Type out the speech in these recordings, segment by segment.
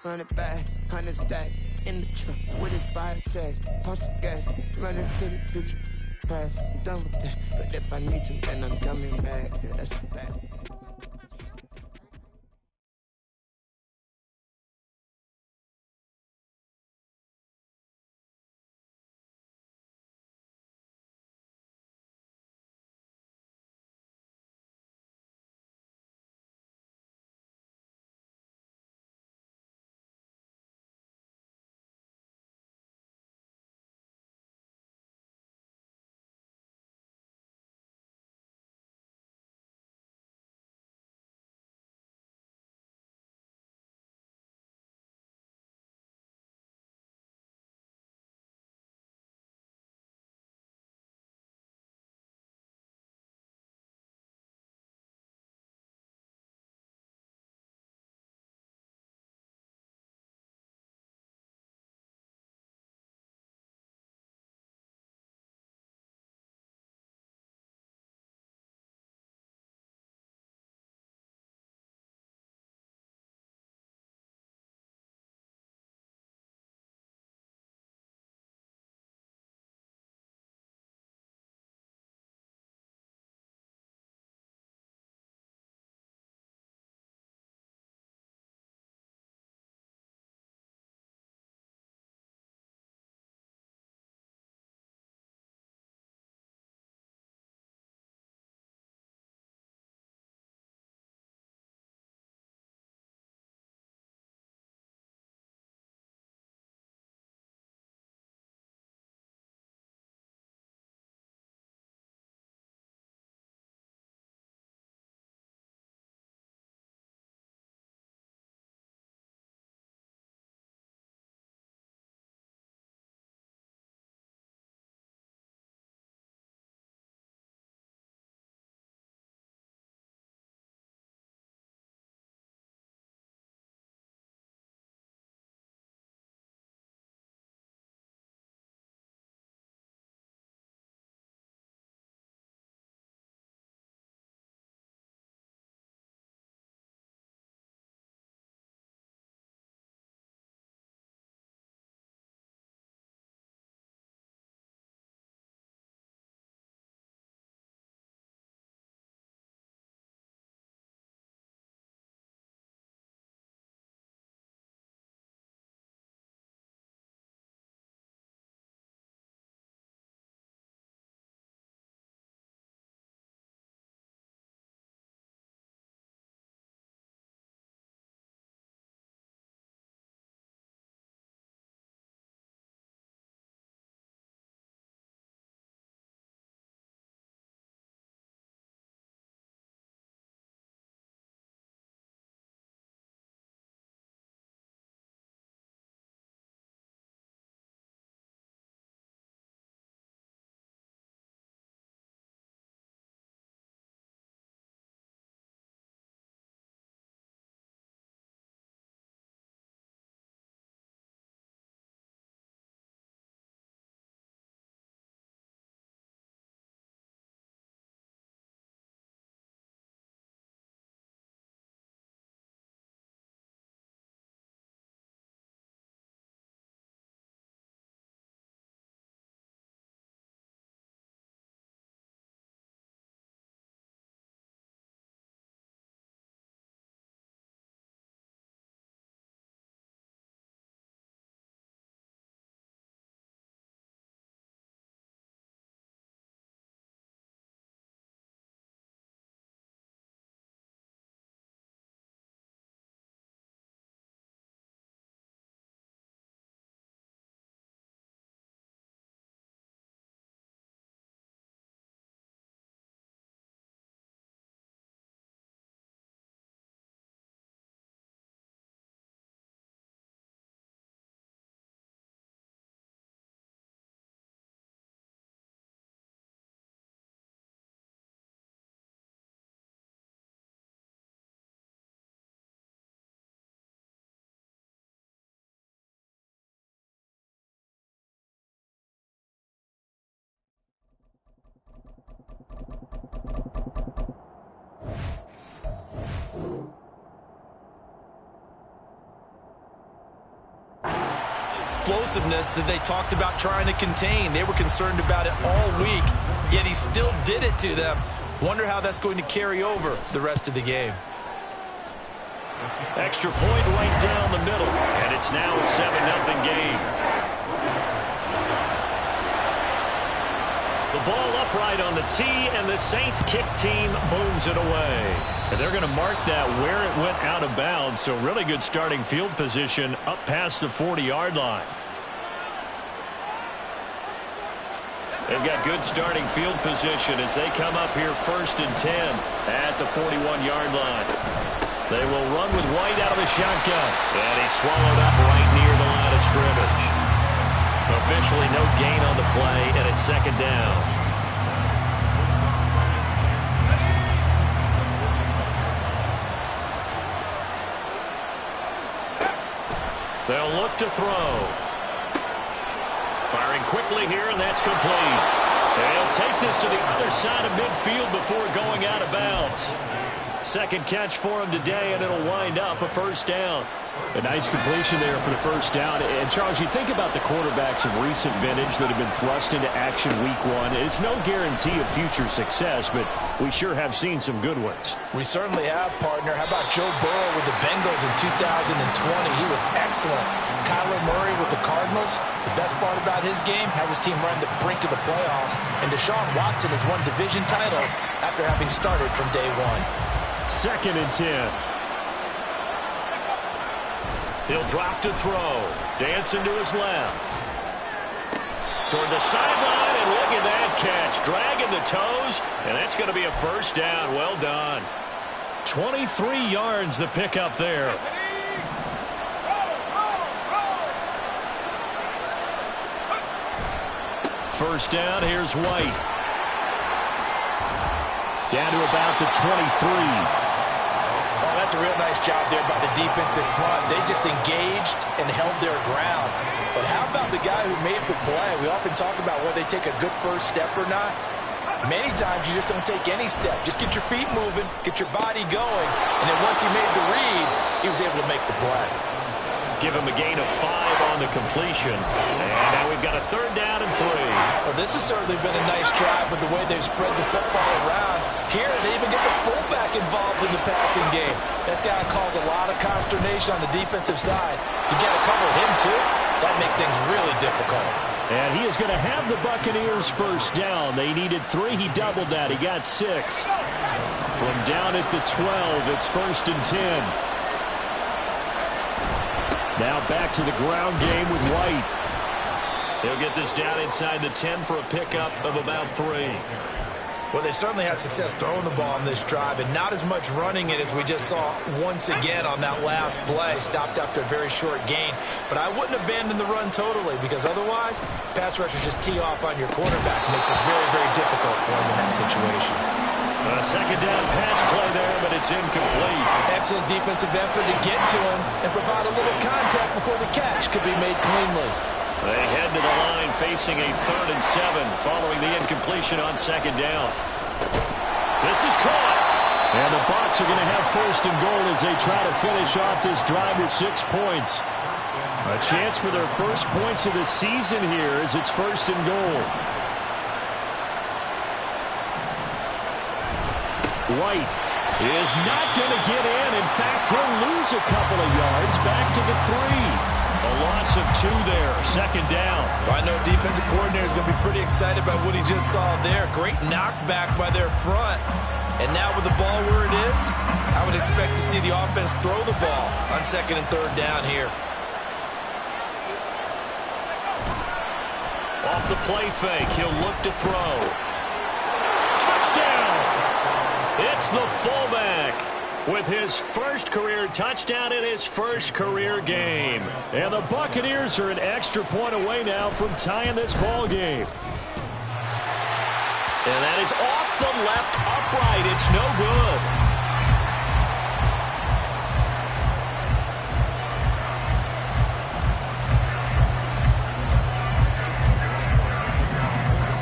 run it back, 100 stack. In the trunk with expired tag. Post the gas, running to the future. Past, I'm done with that. But if I need to, then I'm coming back. Yeah, that's a fact. explosiveness that they talked about trying to contain. They were concerned about it all week, yet he still did it to them. Wonder how that's going to carry over the rest of the game. Extra point right down the middle, and it's now a 7-0 game. The ball upright on the tee, and the Saints kick team booms it away. And they're going to mark that where it went out of bounds, so really good starting field position up past the 40-yard line. They've got good starting field position as they come up here 1st and 10 at the 41-yard line. They will run with White out of the shotgun. And he's swallowed up right near the line of scrimmage. Officially no gain on the play, and it's 2nd down. They'll look to throw. Firing quickly here, and that's complete. They'll take this to the other side of midfield before going out of bounds. Second catch for him today, and it'll wind up a 1st down. A nice completion there for the 1st down. And, Charles, you think about the quarterbacks of recent vintage that have been thrust into action week 1. It's no guarantee of future success, but we sure have seen some good ones. We certainly have, partner. How about Joe Burrow with the Bengals in 2020? He was excellent. Kyler Murray with the Cardinals. The best part about his game has his team right at the brink of the playoffs. And Deshaun Watson has won division titles after having started from day 1. 2nd and 10. He'll drop to throw. Dancing to his left. Toward the sideline, and look at that catch. Dragging the toes, and that's going to be a 1st down. Well done. 23 yards the pickup there. First down, here's White. Down to about the 23. Oh, that's a real nice job there by the defensive front. They just engaged and held their ground. But how about the guy who made the play? We often talk about whether they take a good first step or not. Many times you just don't take any step. Just get your feet moving, get your body going, and then once he made the read, he was able to make the play. Give him a gain of 5 on the completion. And now we've got a 3rd down and 3. Well, this has certainly been a nice drive with the way they've spread the football around. Here, they even get the fullback involved in the passing game. That's got to cause a lot of consternation on the defensive side. You got to cover him, too. That makes things really difficult. And he is going to have the Buccaneers 1st down. They needed 3. He doubled that. He got 6. From down at the 12, it's 1st and 10. Now back to the ground game with White. He'll get this down inside the 10 for a pickup of about 3. Well, they certainly had success throwing the ball on this drive, and not as much running it as we just saw once again on that last play. Stopped after a very short gain. But I wouldn't abandon the run totally, because otherwise, pass rushers just tee off on your quarterback. Makes it very, very difficult for him in that situation. A 2nd down pass play there, but it's incomplete. Excellent defensive effort to get to him and provide a little contact before the catch could be made cleanly. They head to the line facing a 3rd and 7 following the incompletion on 2nd down. This is caught. And the Bucs are going to have 1st and goal as they try to finish off this drive with 6 points. A chance for their first points of the season here as it's 1st and goal. White is not going to get in. In fact, he'll lose a couple of yards back to the 3. A loss of 2 there. 2nd down. I know defensive coordinator is going to be pretty excited about what he just saw there. Great knockback by their front. And now with the ball where it is, I would expect to see the offense throw the ball on 2nd and 3rd down here. Off the play fake, he'll look to throw. Touchdown! It's the fullback with his first career touchdown in his first career game. And the Buccaneers are an extra point away now from tying this ball game. And that is off the left upright. It's no good.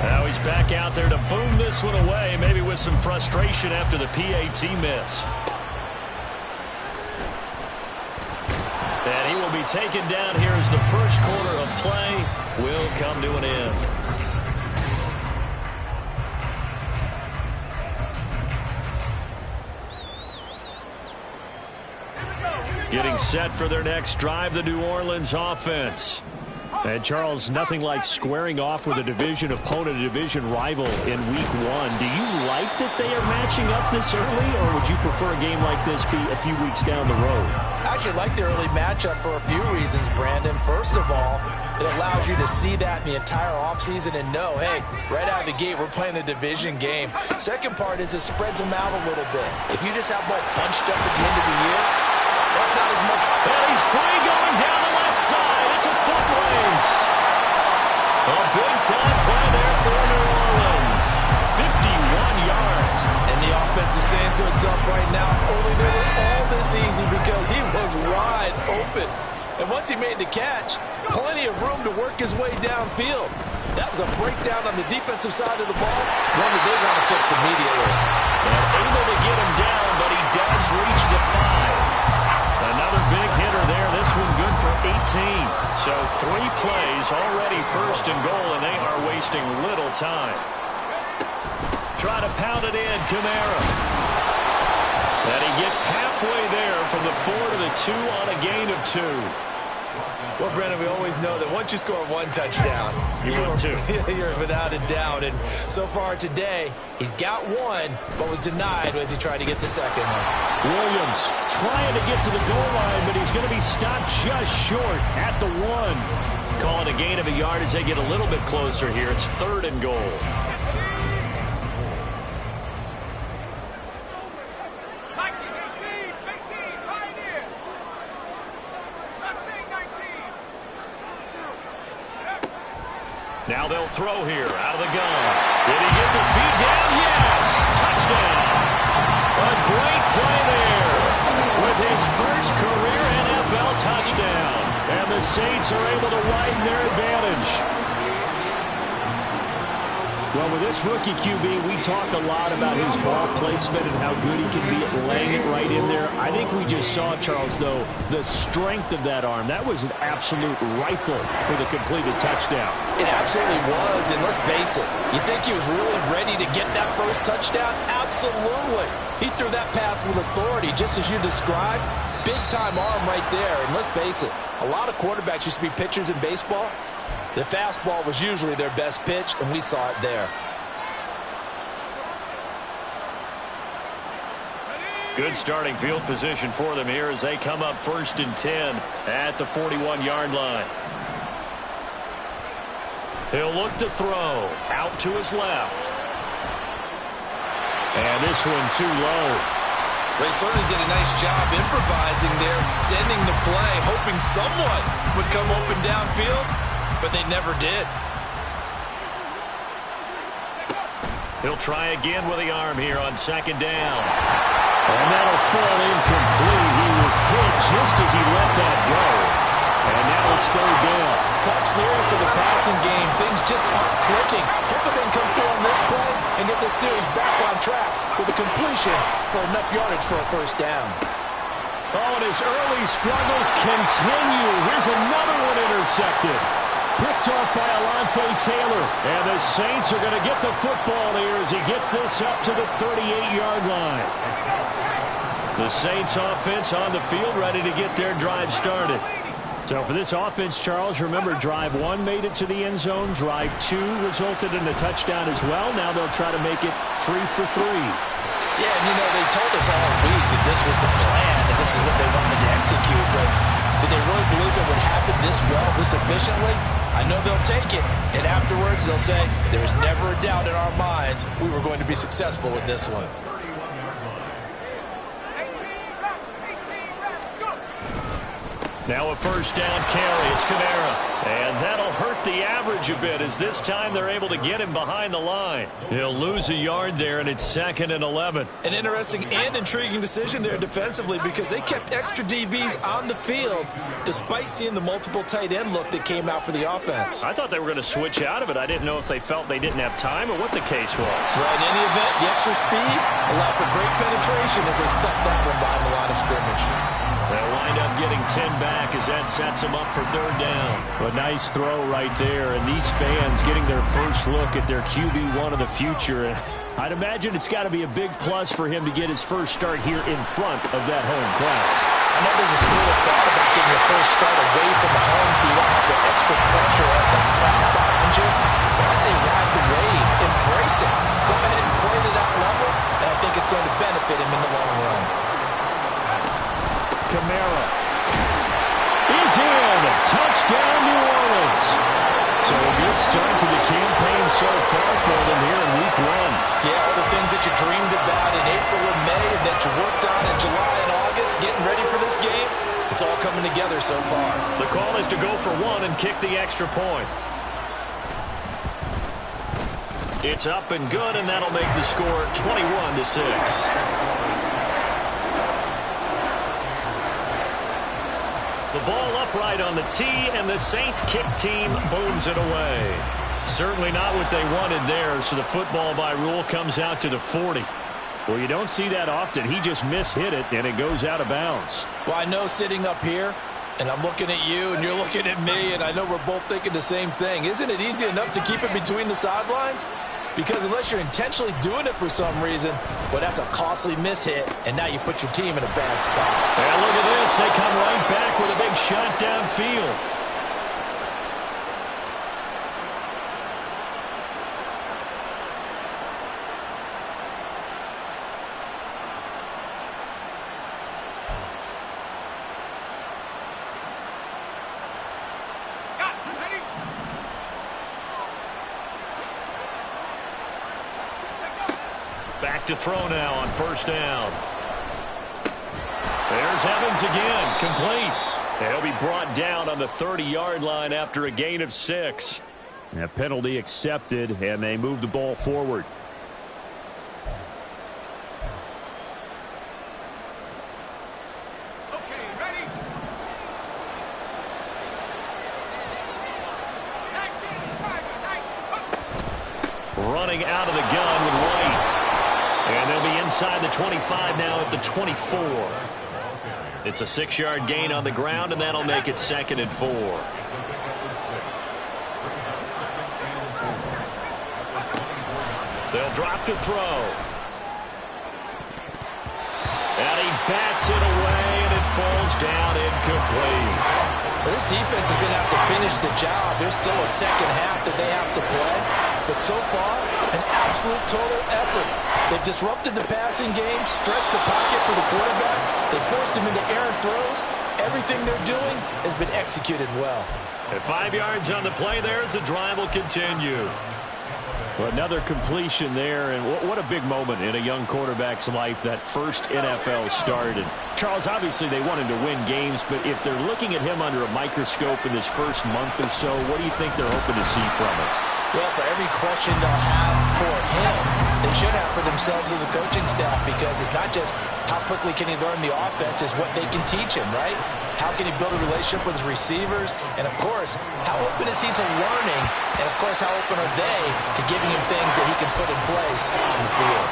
Now he's back out there to boom this one away, maybe with some frustration after the PAT miss. And he will be be taken down here as the first quarter of play will come to an end. Getting set for their next drive, the New Orleans offense. And, Charles, nothing like squaring off with a division opponent, a division rival in Week 1. Do you like that they are matching up this early, or would you prefer a game like this be a few weeks down the road? I actually like the early matchup for a few reasons, Brandon. First of all, it allows you to see that in the entire offseason and know, hey, right out of the gate, we're playing a division game. Second part is it spreads them out a little bit. If you just have them all bunched up at the end of the year, that's not as much. And he's free going down the left side. It's a foot race. A big-time play there for New Orleans. 51 yards. And the offense is saying to itself right now, only they were all this easy because he was wide open. And once he made the catch, plenty of room to work his way downfield. That was a breakdown on the defensive side of the ball, one that they want to fix immediately. And able to get him down, but he does reach the 5. Another big hitter there. This one good for 18. So 3 plays already first and goal, and they are wasting little time. Try to pound it in, Kamara. And he gets halfway there from the 4 to the 2 on a gain of 2. Well, Brennan, we always know that once you score 1 touchdown, you're without a doubt. And so far today, he's got 1, but was denied as he tried to get the second one. Williams trying to get to the goal line, but he's going to be stopped just short at the 1. Calling a gain of a yard as they get a little bit closer here. It's 3rd and goal. Now they'll throw here out of the gun. Did he get the feet down? Yes! Touchdown! A great play there with his first career NFL touchdown. And the Saints are able to widen their advantage. Well, with this rookie QB, we talk a lot about his ball placement and how good he can be at laying it right in there. I think we just saw, Charles, though, the strength of that arm. That was an absolute rifle for the completed touchdown. It absolutely was, and let's face it, you think he was really ready to get that first touchdown? Absolutely. He threw that pass with authority, just as you described. Big-time arm right there, and let's face it, a lot of quarterbacks used to be pitchers in baseball. The fastball was usually their best pitch, and we saw it there. Good starting field position for them here as they come up 1st and 10 at the 41-yard line. He'll look to throw out to his left. And this one too low. They certainly did a nice job improvising there, extending the play, hoping someone would come open downfield, but they never did. He'll try again with the arm here on 2nd down. And that'll fall incomplete. He was hit just as he let that go. And now it's 3rd down. Tough series for the passing game. Things just aren't clicking. Hoping they can come through on this play and get this series back on track with a completion for enough yardage for a 1st down. Oh, and his early struggles continue. Here's another one intercepted. Picked off by Alontae Taylor. And the Saints are going to get the football here as he gets this up to the 38-yard line. The Saints offense on the field ready to get their drive started. So for this offense, Charles, remember drive 1 made it to the end zone. Drive 2 resulted in a touchdown as well. Now they'll try to make it 3 for 3. Yeah, and you know, they told us all week that this was the plan, and this is what they wanted to execute, but did they really believe it would happen this well, this efficiently? I know they'll take it, and afterwards they'll say, there's never a doubt in our minds we were going to be successful with this one. Now a 1st down carry. It's Kamara. And that'll hurt the average a bit as this time they're able to get him behind the line. He'll lose a yard there, and it's 2nd and 11. An interesting and intriguing decision there defensively because they kept extra DBs on the field despite seeing the multiple tight end look that came out for the offense. I thought they were going to switch out of it. I didn't know if they felt they didn't have time or what the case was. Well, in any event, the extra speed allowed for great penetration as they stuffed that one behind the line of scrimmage. They'll wind up getting 10 back as that sets them up for 3rd down. A nice throw right there, and these fans getting their first look at their QB1 of the future. I'd imagine it's got to be a big plus for him to get his first start here in front of that home crowd. I know there's a school of thought about getting your first start away from the home so you don't have the extra pressure of that crowd behind you. But I say ride the wave, embrace it. Go ahead and play to that level, and I think it's going to benefit him in the long run. Kamara is in. Touchdown, New Orleans. So a good start to the campaign so far for them here in week 1. Yeah, all the things that you dreamed about in April and May and that you worked on in July and August, getting ready for this game, it's all coming together so far. The call is to go for 1 and kick the extra point. It's up and good, and that'll make the score 21-6. The ball upright on the tee, and the Saints kick team booms it away. Certainly not what they wanted there, so the football by rule comes out to the 40. Well, you don't see that often. He just mishit it, and it goes out of bounds. Well, I know sitting up here, and I'm looking at you, and you're looking at me, and I know we're both thinking the same thing. Isn't it easy enough to keep it between the sidelines? Because unless you're intentionally doing it for some reason, well, that's a costly mishit, and now you put your team in a bad spot. And look at this. They come right back with a big shot downfield. Back to throw now on 1st down. There's Evans again, complete. He'll be brought down on the 30-yard line after a gain of 6. A penalty accepted, and they move the ball forward. Okay, ready? Running out of the gun with White. And they'll be inside the 25 now at the 24. It's a 6-yard gain on the ground, and that'll make it 2nd and 4. They'll drop to throw. And he bats it away, and it falls down incomplete. Well, this defense is going to have to finish the job. There's still a second half that they have to play. But so far, an absolute total effort. They've disrupted the passing game, stressed the pocket for the quarterback. They forced him into errant throws. Everything they're doing has been executed well. At 5 yards on the play there, as the drive will continue. Well, another completion there, and what a big moment in a young quarterback's life, that first NFL start. And Charles, obviously they wanted to win games, but if they're looking at him under a microscope in this first month or so, what do you think they're hoping to see from him? Well, for every question they'll have for him, they should have for themselves as a coaching staff, because it's not just how quickly can he learn the offense, it's what they can teach him, right? How can he build a relationship with his receivers? And, of course, how open is he to learning? And, of course, how open are they to giving him things that he can put in place on the field?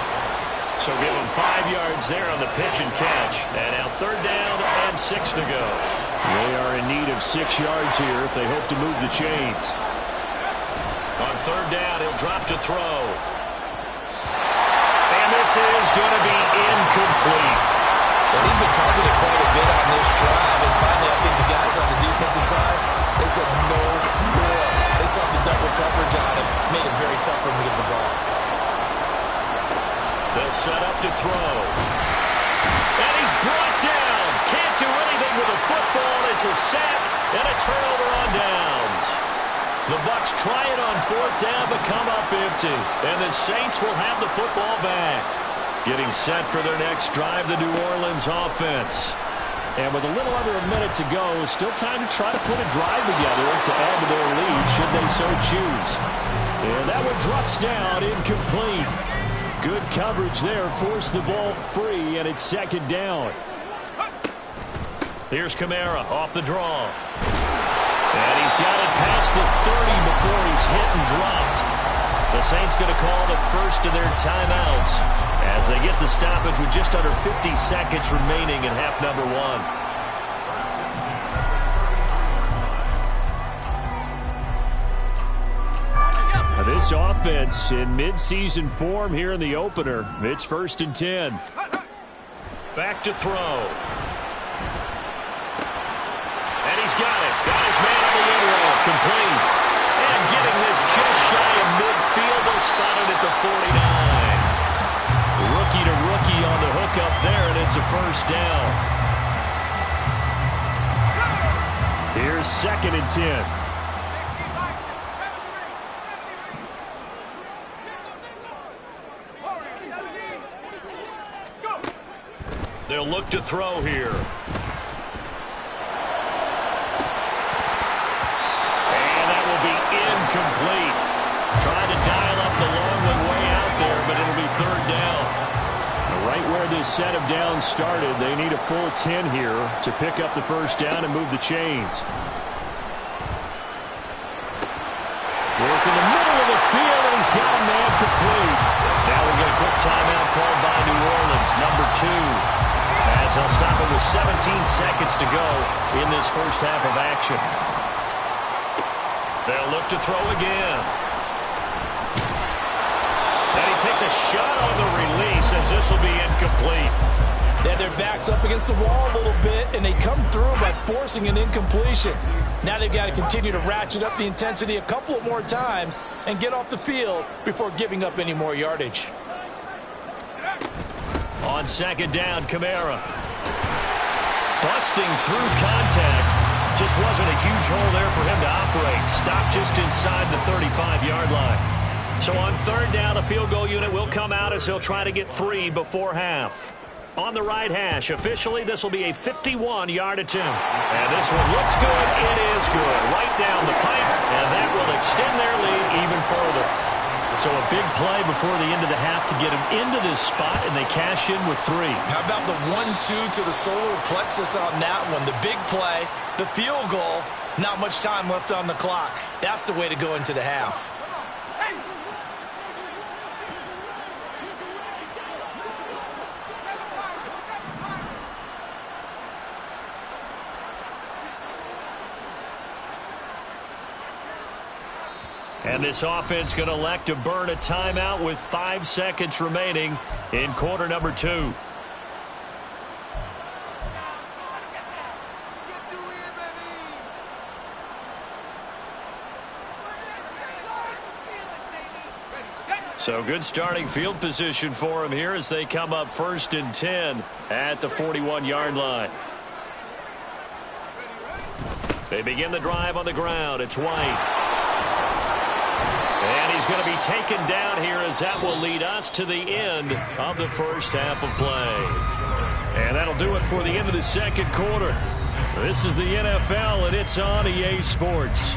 So give him 5 yards there on the pitch and catch. And now 3rd down and 6 to go. They are in need of 6 yards here if they hope to move the chains. On 3rd down, he'll drop to throw. And this is going to be incomplete. Well, he's been targeted quite a bit on this drive, and finally I think the guys on the defensive side, they said no more. They saw the double coverage on him, made it very tough for him to get the ball. They'll set up to throw. And he's brought down. Can't do anything with the football. It's a sack and a turnover on downs. The Bucs try it on 4th down, but come up empty. And the Saints will have the football back. Getting set for their next drive, the New Orleans offense. And with a little under a minute to go, still time to try to put a drive together to add to their lead, should they so choose. And that one drops down, incomplete. Good coverage there, forced the ball free, and it's second down. Here's Kamara off the draw. And he's got it past the 30 before he's hit and dropped. The Saints going to call the first of their timeouts as they get the stoppage with just under 50 seconds remaining in half number one. This offense in midseason form here in the opener. It's 1st and 10. Back to throw. And he's got it. Got his man on the end roll. Complete. And getting this just shy of midfield. They'll spot it at the 49. Rookie to rookie on the hook up there, and it's a first down. Here's 2nd and 10. They'll look to throw here. And that will be incomplete. Trying to dial up the long one way out there, but it'll be 3rd down. Right where this set of downs started, they need a full 10 here to pick up the first down and move the chains. Work in the middle of the field, and he's got a man complete. Now we get a quick timeout called by New Orleans, number 2. As they'll stop it with 17 seconds to go in this first half of action. They'll look to throw again. And he takes a shot on the release as this will be incomplete. Then their back's up against the wall a little bit, and they come through by forcing an incompletion. Now they've got to continue to ratchet up the intensity a couple of more times and get off the field before giving up any more yardage. On 2nd down, Kamara. Busting through contact. Just wasn't a huge hole there for him to operate. Stopped just inside the 35-yard line. So on 3rd down, the field goal unit will come out as he'll try to get 3 before half. On the right hash, officially, this will be a 51-yard attempt. And this one looks good. It is good. Right down the pipe, and that will extend their lead even further. So a big play before the end of the half to get them into this spot, and they cash in with 3. How about the 1-2 to the solar plexus on that one? The big play, the field goal, not much time left on the clock. That's the way to go into the half. And this offense going to elect to burn a timeout with 5 seconds remaining in quarter number 2. So good starting field position for them here as they come up 1st and 10 at the 41-yard line. They begin the drive on the ground. It's White. And he's going to be taken down here as that will lead us to the end of the first half of play. And that'll do it for the end of the second quarter. This is the NFL, and it's on EA Sports.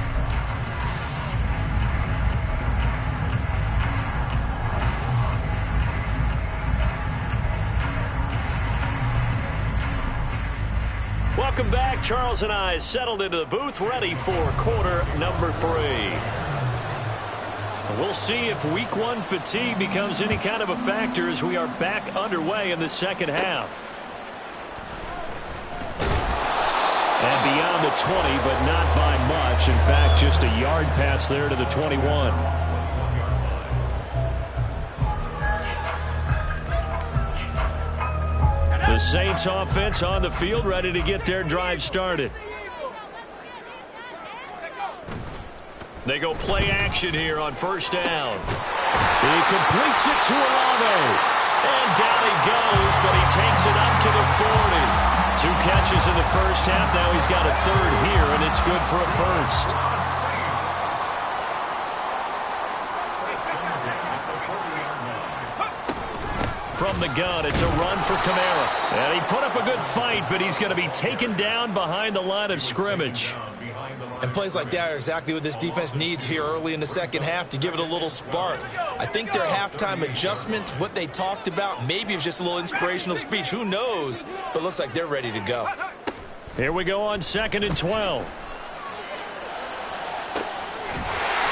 Welcome back. Charles and I settled into the booth, ready for quarter number 3. We'll see if week 1 fatigue becomes any kind of a factor as we are back underway in the second half. And beyond the 20, but not by much. In fact, just a yard pass there to the 21. The Saints offense on the field, ready to get their drive started. They go play action here on 1st down. He completes it to Olave. And down he goes, but he takes it up to the 40. 2 catches in the first half. Now he's got a 3rd here, and it's good for a 1st. from the gun. It's a run for Kamara. And he put up a good fight, but he's going to be taken down behind the line of scrimmage. And plays like that are exactly what this defense needs here early in the second half to give it a little spark. I think their halftime adjustment, what they talked about, maybe it was just a little inspirational speech. Who knows? But looks like they're ready to go. Here we go on 2nd and 12.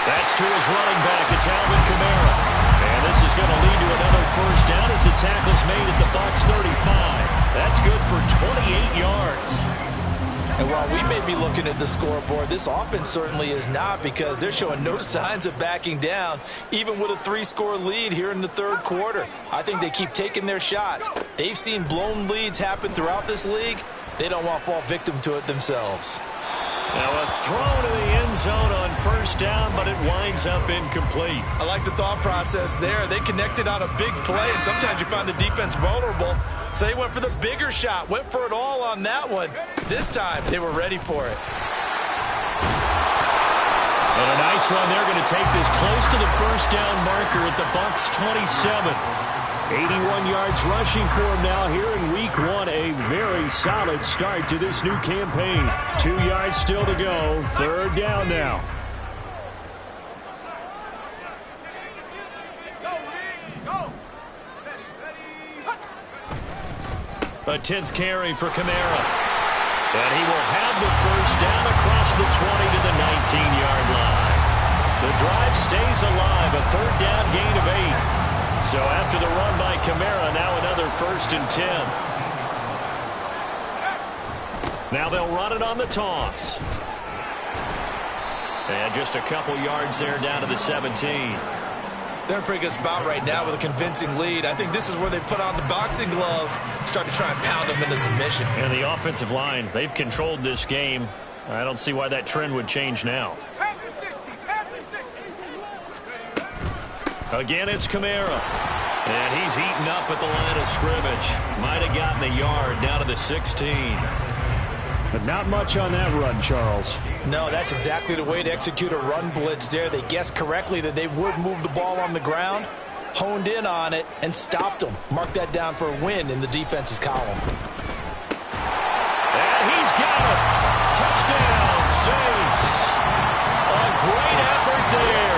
That's to his running back. It's Alvin Kamara. And this is going to lead to another first down as the tackle's made at the Bucs 35. That's good for 28 yards. And while we may be looking at the scoreboard, this offense certainly is not, because they're showing no signs of backing down, even with a 3-score lead here in the third quarter. I think they keep taking their shots. They've seen blown leads happen throughout this league. They don't want to fall victim to it themselves. Now a throw to the end zone on first down, but it winds up incomplete. I like the thought process there. They connected on a big play, and sometimes you find the defense vulnerable. So they went for the bigger shot, went for it all on that one. This time, they were ready for it. And a nice run. They're going to take this close to the first down marker at the Bucs 27. 81 yards rushing for him now here in week 1. A very solid start to this new campaign. 2 yards still to go. Third down now. A 10th carry for Kamara. And he will have the first down across the 20 to the 19-yard line. The drive stays alive. A third down gain of 8. So after the run by Kamara, now another 1st and 10. Now they'll run it on the toss. And just a couple yards there down to the 17. They're in a pretty good spot right now with a convincing lead. I think this is where they put on the boxing gloves, start to try and pound them into submission. And the offensive line, they've controlled this game. I don't see why that trend would change now. Again, it's Kamara. And he's eaten up at the line of scrimmage. Might have gotten a yard down to the 16. But not much on that run, Charles. No, that's exactly the way to execute a run blitz there. They guessed correctly that they would move the ball on the ground, honed in on it, and stopped them. Mark that down for a win in the defense's column. And he's got it. Touchdown, Saints. A great effort there.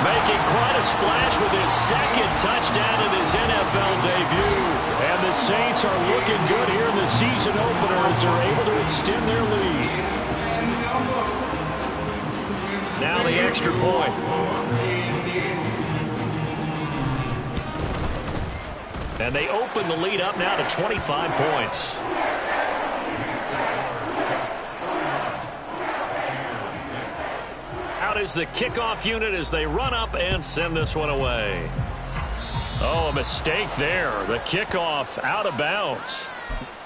Making quite a splash with his second touchdown in his NFL debut. And the Saints are looking good here in the season opener as they're able to extend their lead. Now the extra point. And they open the lead up now to 25 points. Out is the kickoff unit as they run up and send this one away. Oh, a mistake there. The kickoff out of bounds.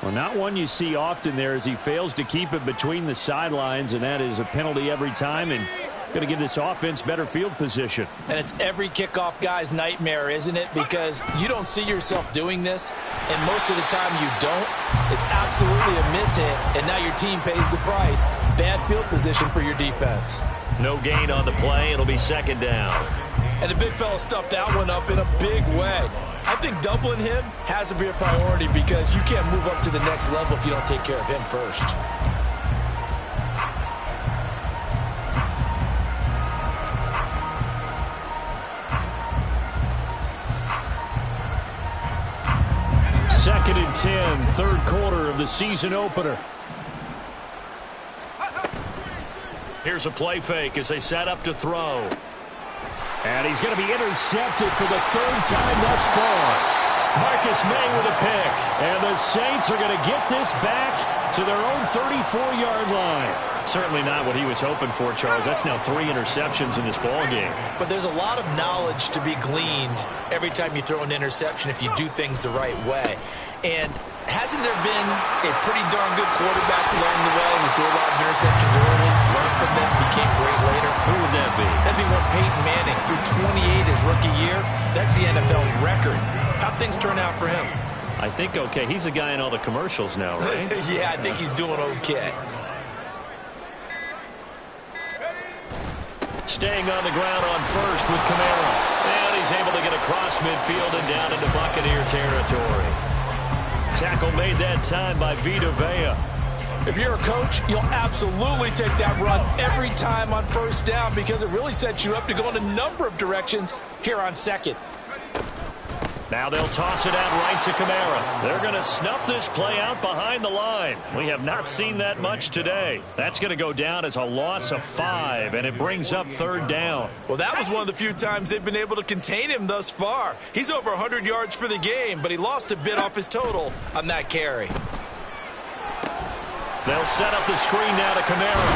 Well, not one you see often there as he fails to keep it between the sidelines, and that is a penalty every time and going to give this offense better field position. And it's every kickoff guy's nightmare, isn't it? Because you don't see yourself doing this, and most of the time you don't. It's absolutely a mishit, and now your team pays the price. Bad field position for your defense. No gain on the play. It'll be second down. And the big fella stuffed that one up in a big way. I think doubling him has to be a priority because you can't move up to the next level if you don't take care of him first. Second and 10, third quarter of the season opener. Here's a play fake as they set up to throw. And he's going to be intercepted for the third time thus far. Marcus May with a pick. And the Saints are going to get this back to their own 34-yard line. Certainly not what he was hoping for, Charles. That's now 3 interceptions in this ballgame. But there's a lot of knowledge to be gleaned every time you throw an interception if you do things the right way. And hasn't there been a pretty darn good quarterback along the way who threw a lot of interceptions early, learned from them, became great later? Who would that be? That'd be one Peyton Manning threw 28 his rookie year. That's the NFL record. How'd things turn out for him? I think okay. He's a guy in all the commercials now, right? Yeah, I think he's doing okay. Staying on the ground on first with Kamara. And he's able to get across across midfield and down into Buccaneer territory. Tackle made that time by Vita Vea. If you're a coach, you'll absolutely take that run every time on first down because it really sets you up to go in a number of directions here on second. Now they'll toss it out right to Kamara. They're going to snuff this play out behind the line. We have not seen that much today. That's going to go down as a loss of 5, and it brings up third down. Well, that was one of the few times they've been able to contain him thus far. He's over 100 yards for the game, but he lost a bit off his total on that carry. They'll set up the screen now to Kamara.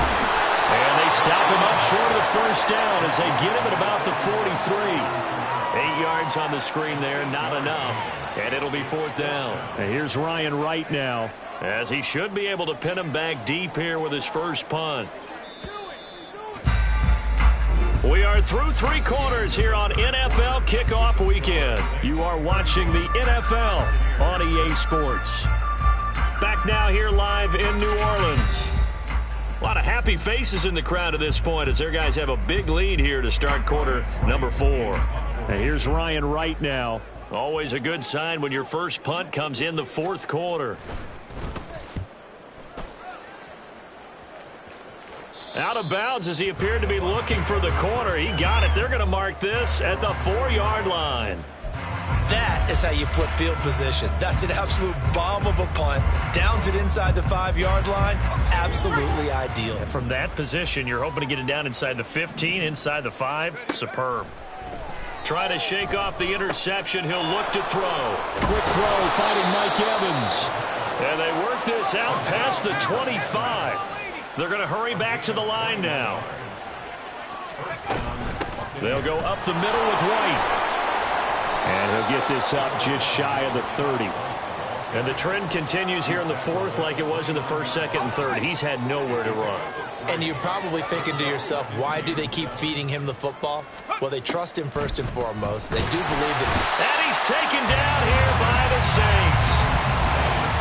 And they stop him up short of the first down as they get him at about the 43. 8 yards on the screen there, not enough. And it'll be fourth down. And here's Ryan Wright now, as he should be able to pin him back deep here with his first punt. We are through 3 quarters here on NFL Kickoff Weekend. You are watching the NFL on EA Sports. Back now here live in New Orleans. A lot of happy faces in the crowd at this point as their guys have a big lead here to start quarter number 4. And here's Ryan Wright now. Always a good sign when your first punt comes in the fourth quarter. Out of bounds as he appeared to be looking for the corner. He got it. They're going to mark this at the 4-yard line. That is how you flip field position. That's an absolute bomb of a punt. Downs it inside the 5-yard line. Absolutely ideal. And from that position, you're hoping to get it down inside the 15, inside the 5. Superb. Try to shake off the interception. He'll look to throw. Quick throw, finding Mike Evans. And they work this out past the 25. They're going to hurry back to the line now. They'll go up the middle with White. And he'll get this up just shy of the 30. And the trend continues here in the fourth like it was in the first, second, and third. He's had nowhere to run. And you're probably thinking to yourself, why do they keep feeding him the football? Well, they trust him first and foremost. They do believe that. And he's taken down here by the Saints.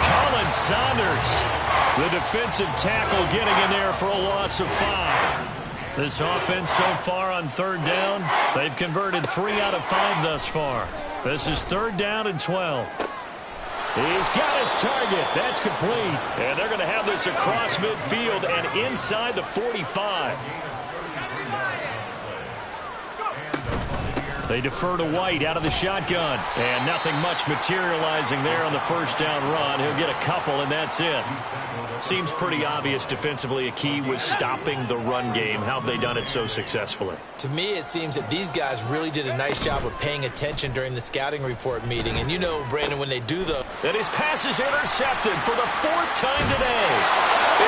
Colin Saunders, the defensive tackle, getting in there for a loss of 5. This offense so far on third down, they've converted 3 out of 5 thus far. This is third down and 12. He's got his target. That's complete. And they're going to have this across midfield and inside the 45. They defer to White out of the shotgun. And nothing much materializing there on the first down run. He'll get a couple, and that's it. Seems pretty obvious defensively a key was stopping the run game. How have they done it so successfully? To me, it seems that these guys really did a nice job of paying attention during the scouting report meeting. And you know, Brandon, when they do the... And his pass is intercepted for the 4th time today.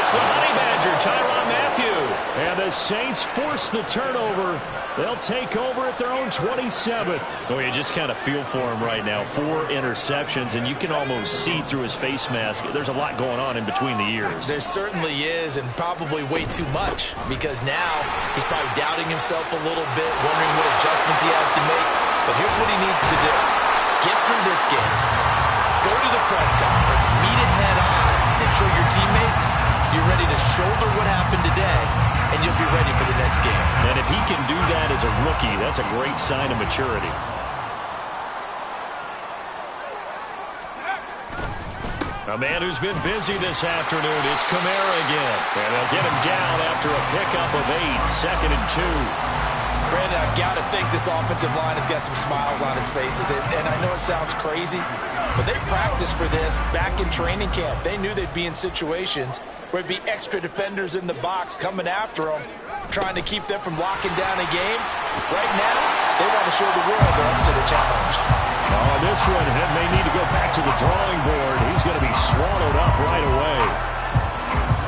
It's the Honey Badger, Tyrann Mathieu. And the Saints force the turnover. They'll take over at their own 27. Oh, you just kind of feel for him right now. 4 interceptions, and you can almost see through his face mask. There's a lot going on in between the ears. There certainly is, and probably way too much, because now he's probably doubting himself a little bit, wondering what adjustments he has to make. But here's what he needs to do. Get through this game. Go to the press conference, meet it head on, and show your teammates you're ready to shoulder what happened today, and you'll be ready for the next game. And if he can do that as a rookie, that's a great sign of maturity. A man who's been busy this afternoon, it's Kamara again. And they'll get him down after a pickup of 8, second and 2. Brandon, I've got to think this offensive line has got some smiles on its faces. And I know it sounds crazy, but they practiced for this back in training camp. They knew they'd be in situations where it'd be extra defenders in the box coming after them, trying to keep them from locking down a game. Right now, they want to show the world they're up to the challenge. Oh, this one may need to go back to the drawing board. He's going to be swallowed up right away.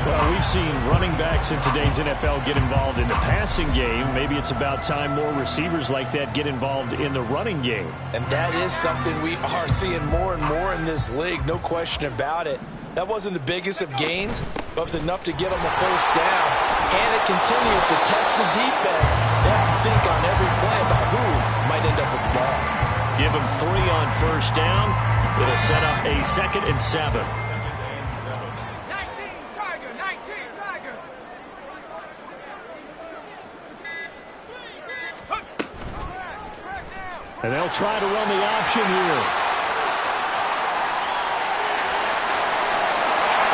Well, we've seen running backs in today's NFL get involved in the passing game. Maybe it's about time more receivers like that get involved in the running game. And that is something we are seeing more and more in this league, no question about it. That wasn't the biggest of gains, but it was enough to get them a first down. And it continues to test the defense. They have to think on every play about who might end up with the ball. Give him 3 on first down. It'll set up a 2nd and 7. And they'll try to run the option here.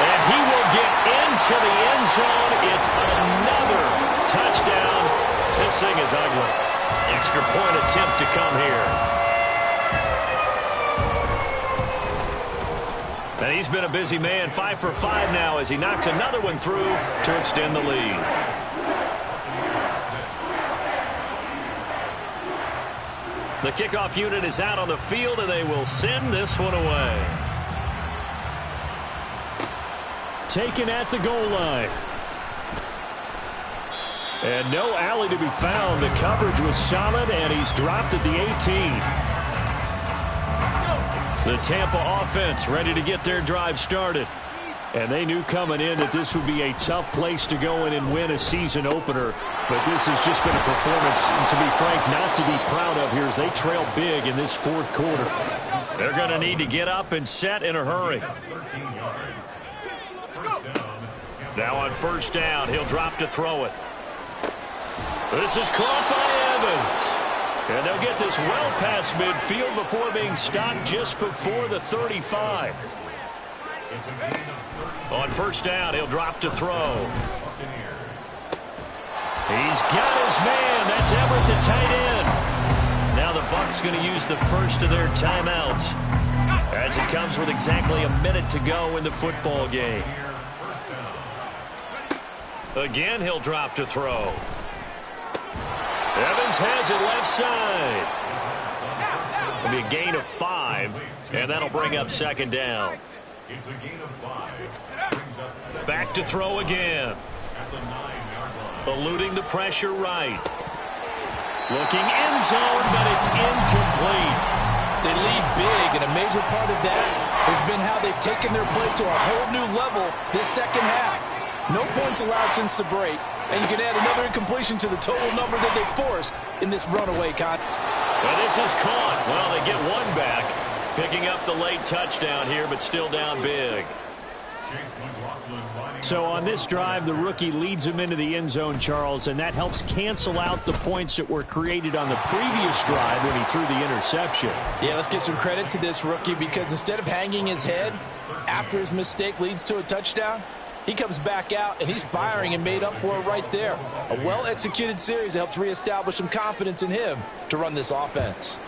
And he will get into the end zone. It's another touchdown. This thing is ugly. Extra point attempt to come here. And he's been a busy man. 5 for 5 now as he knocks another one through to extend the lead. The kickoff unit is out on the field, and they will send this one away. Taken at the goal line. And no alley to be found. The coverage was solid, and he's dropped at the 18. The Tampa offense ready to get their drive started. And they knew coming in that this would be a tough place to go in and win a season opener. But this has just been a performance, and to be frank, not to be proud of here as they trail big in this fourth quarter. They're going to need to get up and set in a hurry. Now on first down, he'll drop to throw it. This is caught by Evans. And they'll get this well past midfield before being stopped just before the 35. On first down, he'll drop to throw. He's got his man. That's Everett, the tight end. Now the Bucs going to use the first of their timeouts as it comes with exactly a minute to go in the football game. Again, he'll drop to throw. Evans has it left side. It'll be a gain of 5, and that'll bring up second down. It's a gain of 5. Back to throw again. Eluding the pressure right. Looking end zone, but it's incomplete. They lead big, and a major part of that has been how they've taken their play to a whole new level this second half. No points allowed since the break, and you can add another incompletion to the total number that they forced in this runaway contest. Well, this is caught. Well, they get one back, picking up the late touchdown here, but still down big. So on this drive, the rookie leads him into the end zone, Charles, and that helps cancel out the points that were created on the previous drive when he threw the interception. Yeah, let's give some credit to this rookie because instead of hanging his head after his mistake leads to a touchdown, he comes back out, and he's firing and made up for it right there. A well-executed series that helps reestablish some confidence in him to run this offense.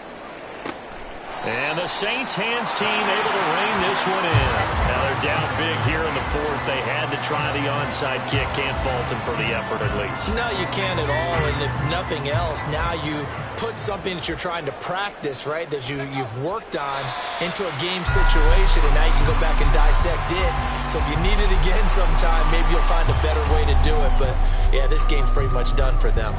And the Saints hands team able to rein this one in. Now they're down big here in the fourth. They had to try the onside kick. Can't fault them for the effort at least. No, you can't at all. And if nothing else, now you've put something that you're trying to practice, right, that you've worked on into a game situation, and now you can go back and dissect it. So if you need it again sometime, maybe you'll find a better way to do it. But, yeah, this game's pretty much done for them.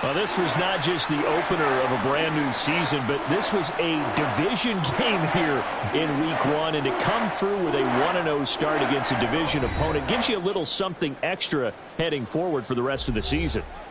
Well, this was not just the opener of a brand new season, but this was a division game here in week 1. And to come through with a 1-0 start against a division opponent gives you a little something extra heading forward for the rest of the season.